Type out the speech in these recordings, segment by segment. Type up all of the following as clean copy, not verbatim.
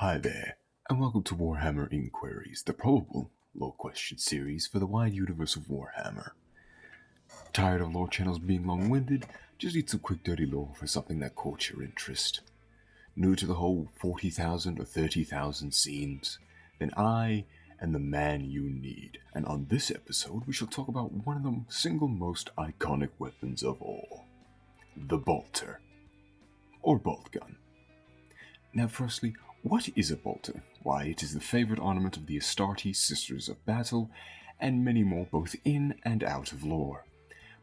Hi there, and welcome to Warhammer Inquires, the probable lore question series for the wide universe of Warhammer. Tired of lore channels being long-winded? Just need some quick dirty lore for something that caught your interest. New to the whole 40,000 or 30,000 scenes? Then I am the man you need, and on this episode we shall talk about one of the single most iconic weapons of all, the BOLTER, or Boltgun. Now firstly, what is a bolter? Why, it is the favourite ornament of the Astartes Sisters of Battle, and many more both in and out of lore.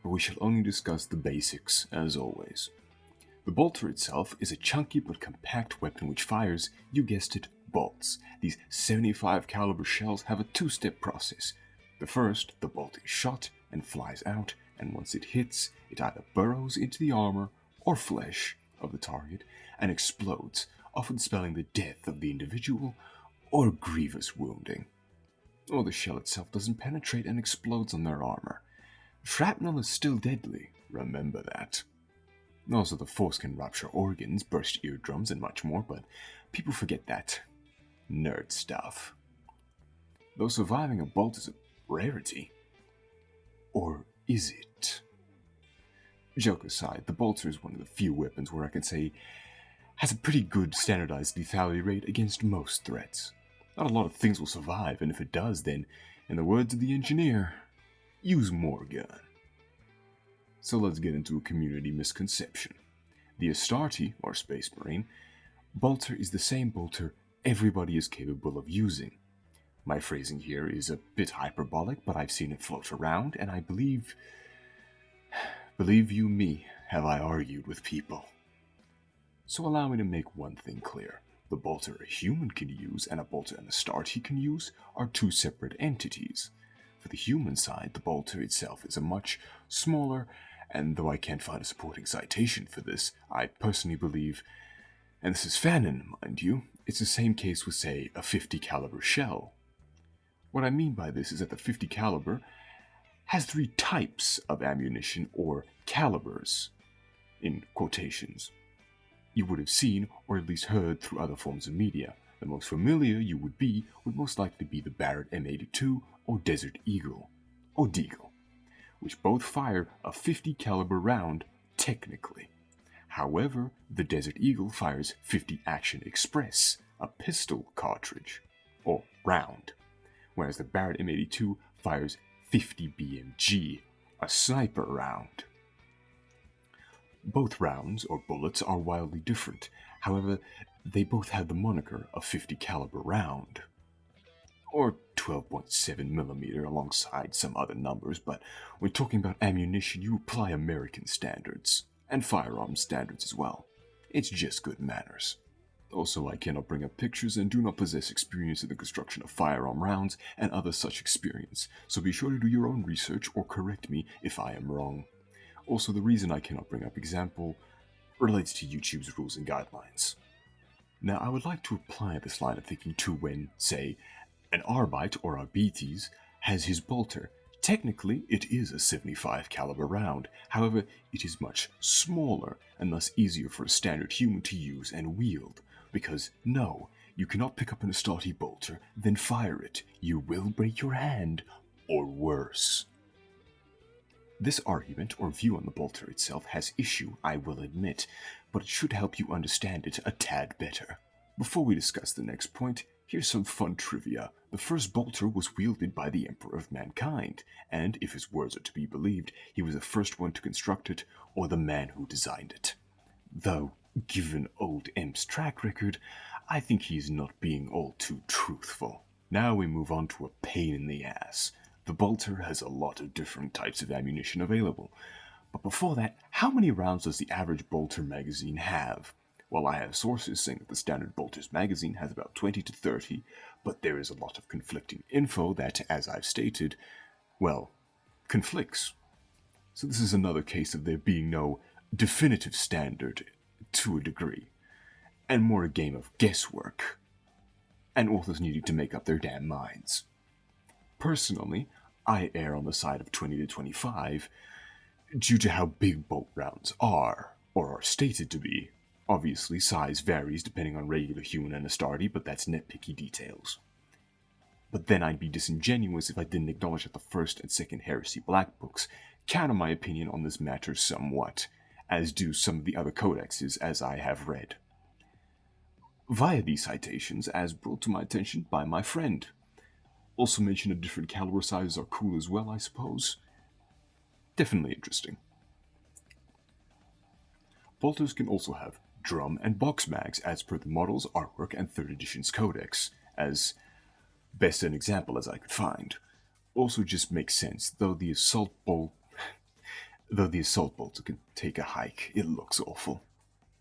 But we shall only discuss the basics, as always. The bolter itself is a chunky but compact weapon which fires, you guessed it, bolts. These 75 caliber shells have a two-step process. The first, the bolt is shot and flies out, and once it hits, it either burrows into the armor or flesh of the target and explodes, often spelling the death of the individual or grievous wounding. Or the shell itself doesn't penetrate and explodes on their armor. Shrapnel is still deadly, remember that. Also, the force can rupture organs, burst eardrums, and much more, but people forget that nerd stuff. Though surviving a bolt is a rarity. Or is it? Joke aside, the bolter is one of the few weapons where I can say has a pretty good standardized lethality rate against most threats. Not a lot of things will survive, and if it does, then, in the words of the engineer, use more gun. So let's get into a community misconception. The Astarte, or Space Marine, bolter is the same bolter everybody is capable of using. My phrasing here is a bit hyperbolic, but I've seen it float around, and I believe you me, have I argued with people. So allow me to make one thing clear. The bolter a human can use and a bolter an Astarte can use are two separate entities. For the human side, the bolter itself is a much smaller, and though I can't find a supporting citation for this, I personally believe, and this is Fanon, mind you, it's the same case with, say, a 50 caliber shell. What I mean by this is that the 50 caliber has three types of ammunition, or calibers, in quotations. You would have seen, or at least heard through other forms of media. The most familiar you would most likely be the Barrett M82 or Desert Eagle, or Deagle, which both fire a 50 caliber round technically. However, the Desert Eagle fires 50 Action Express, a pistol cartridge, or round, whereas the Barrett M82 fires 50 BMG, a sniper round. Both rounds, or bullets, are wildly different. However, they both have the moniker of 50 caliber round, or 12.7mm alongside some other numbers, but when talking about ammunition, you apply American standards, and firearm standards as well. It's just good manners. Also, I cannot bring up pictures and do not possess experience in the construction of firearm rounds and other such experience, so be sure to do your own research or correct me if I am wrong. Also, the reason I cannot bring up example relates to YouTube's rules and guidelines. Now, I would like to apply this line of thinking to when, say, an Arbite or Arbites has his bolter. Technically, it is a 75 caliber round. However, it is much smaller and thus easier for a standard human to use and wield. Because, no, you cannot pick up an Astarte bolter, then fire it. You will break your hand, or worse. This argument or view on the bolter itself has issue, I will admit, but it should help you understand it a tad better. Before we discuss the next point, here's some fun trivia. The first bolter was wielded by the Emperor of Mankind, and if his words are to be believed, he was the first one to construct it, or the man who designed it. Though, given old M's track record, I think he's not being all too truthful. Now we move on to a pain in the ass. The bolter has a lot of different types of ammunition available. But before that, how many rounds does the average bolter magazine have? Well, I have sources saying that the standard bolter's magazine has about 20 to 30, but there is a lot of conflicting info that, as I've stated, well, conflicts. So this is another case of there being no definitive standard to a degree, and more a game of guesswork, and authors needing to make up their damn minds. Personally, I err on the side of 20 to 25 due to how big bolt rounds are, or are stated to be, Obviously, size varies depending on regular human and Astartes, but that's nitpicky details. But then I'd be disingenuous if I didn't acknowledge that the first and second Heresy Black Books counter my opinion on this matter somewhat, as do some of the other codexes as I have read. Via these citations, as brought to my attention by my friend. Also mention that different caliber sizes are cool as well, I suppose. Definitely interesting. Bolters can also have drum and box mags as per the model's artwork and 3rd edition's codex, as best an example as I could find. Also just makes sense, though the assault bolter can take a hike, it looks awful.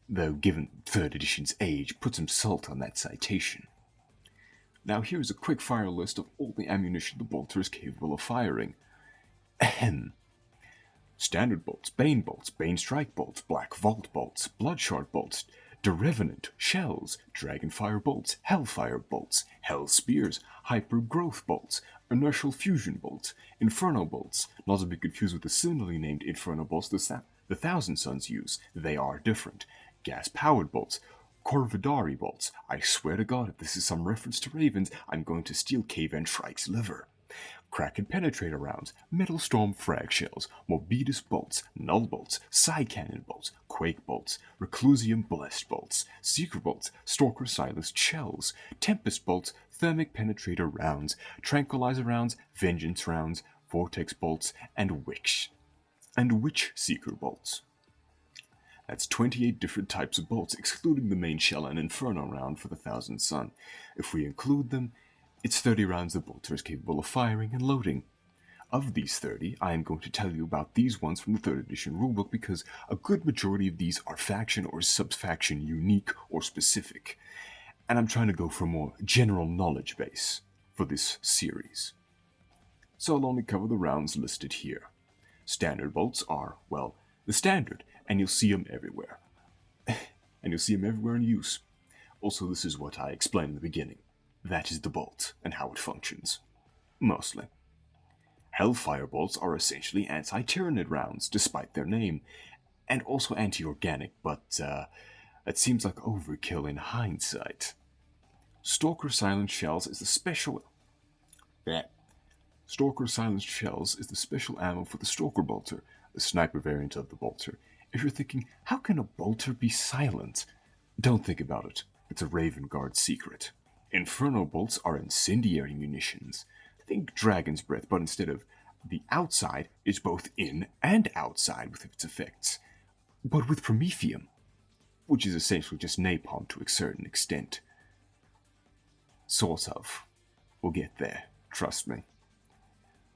Though given 3rd edition's age, put some salt on that citation. Now here's a quick fire list of all the ammunition the bolter is capable of firing. Ahem. Standard bolts, Bane strike bolts, black vault bolts, bloodshard bolts, Derevenant, shells, dragonfire bolts, hellfire bolts, hell spears, hyper growth bolts, inertial fusion bolts, inferno bolts, not to be confused with the similarly named inferno bolts the Thousand Sons use, they are different, gas powered bolts, Corvidari bolts, I swear to God if this is some reference to ravens, I'm going to steal Cave and Shrike's liver. Kraken penetrator rounds, metal storm frag shells, Morbidus bolts, null bolts, psi cannon bolts, quake bolts, reclusium blessed bolts, seeker bolts, stalker silenced shells, tempest bolts, thermic penetrator rounds, tranquilizer rounds, vengeance rounds, vortex bolts, and witch seeker bolts. That's 28 different types of bolts, excluding the main shell and inferno round for the Thousand Sun. If we include them, it's 30 rounds the bolter is capable of firing and loading. Of these 30, I am going to tell you about these ones from the 3rd edition rulebook because a good majority of these are faction or sub-faction unique or specific, and I'm trying to go for a more general knowledge base for this series. So I'll only cover the rounds listed here. Standard bolts are, well, the standard, and you'll see them everywhere. And you'll see them everywhere in use. Also, this is what I explained in the beginning. That is the bolt, and how it functions. Mostly. Hellfire bolts are essentially anti-Tyranid rounds, despite their name, and also anti-organic, but that seems like overkill in hindsight. Stalker Silent Shells is the special ammo for the Stalker Bolter, the sniper variant of the Bolter. If you're thinking, how can a Bolter be silent? Don't think about it. It's a Raven Guard secret. Inferno bolts are incendiary munitions. Think Dragon's Breath, but instead of the outside, it's both in and outside with its effects. But with Promethium, which is essentially just napalm to a certain extent. Sort of. We'll get there, trust me.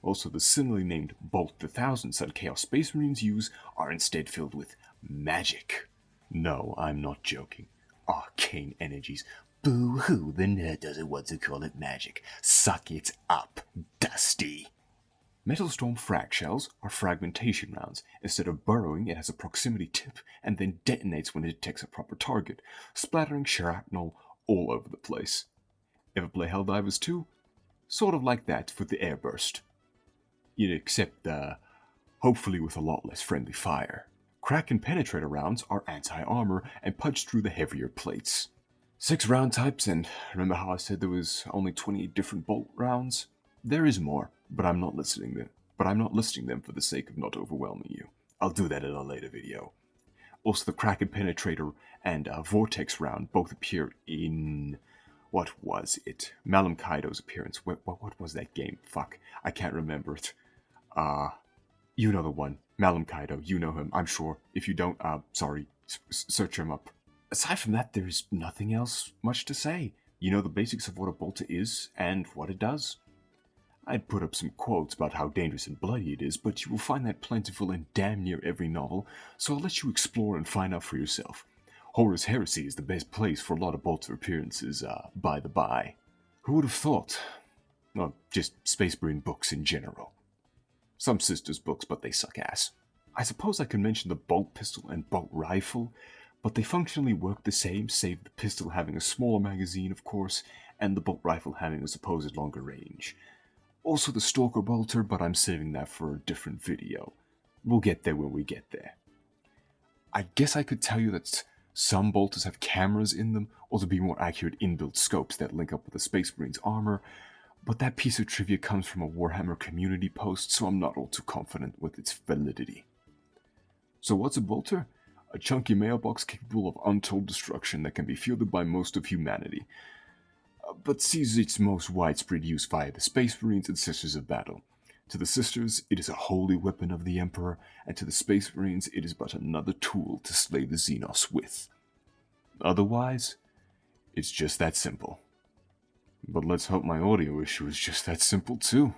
Also, the similarly named Bolt the Thousand Sun Chaos Space Marines use are instead filled with magic. No, I'm not joking. Arcane energies. Boo-hoo, the nerd doesn't want to call it magic. Suck it up, Dusty. Metal Storm frag shells are fragmentation rounds. Instead of burrowing, it has a proximity tip and then detonates when it detects a proper target, splattering shrapnel all over the place. Ever play Helldivers 2? Sort of like that with the airburst. Except, hopefully with a lot less friendly fire. Kraken penetrator rounds are anti-armor and punch through the heavier plates. 6 round types, and remember how I said there was only 28 different bolt rounds? There is more, but I'm not listing them for the sake of not overwhelming you. I'll do that in a later video. Also, the Kraken penetrator and vortex round both appear in... what was it? Malum Kaido's appearance. What was that game? Fuck, I can't remember it. You know the one. Malum Kaido, you know him, I'm sure. If you don't, sorry, search him up. Aside from that, there's nothing else much to say. You know the basics of what a bolter is and what it does. I'd put up some quotes about how dangerous and bloody it is, but you will find that plentiful in damn near every novel, so I'll let you explore and find out for yourself. Horus Heresy is the best place for a lot of bolter appearances, by the by. Who would have thought? Well, just Space Marine books in general. Some sisters books, but they suck ass. I suppose I could mention the bolt pistol and bolt rifle, but they functionally work the same, save the pistol having a smaller magazine, of course, and the bolt rifle having a supposed longer range. Also the Stalker Bolter, but I'm saving that for a different video. We'll get there when we get there. I guess I could tell you that Some bolters have cameras in them, or to be more accurate, inbuilt scopes that link up with the Space Marine's armor, but that piece of trivia comes from a Warhammer community post, so I'm not all too confident with its validity. So what's a bolter? A chunky mailbox capable of untold destruction that can be fielded by most of humanity, but sees its most widespread use via the Space Marines and Sisters of Battle. To the Sisters, it is a holy weapon of the Emperor, and to the Space Marines, it is but another tool to slay the Xenos with. Otherwise, it's just that simple. But let's hope my audio issue is just that simple too.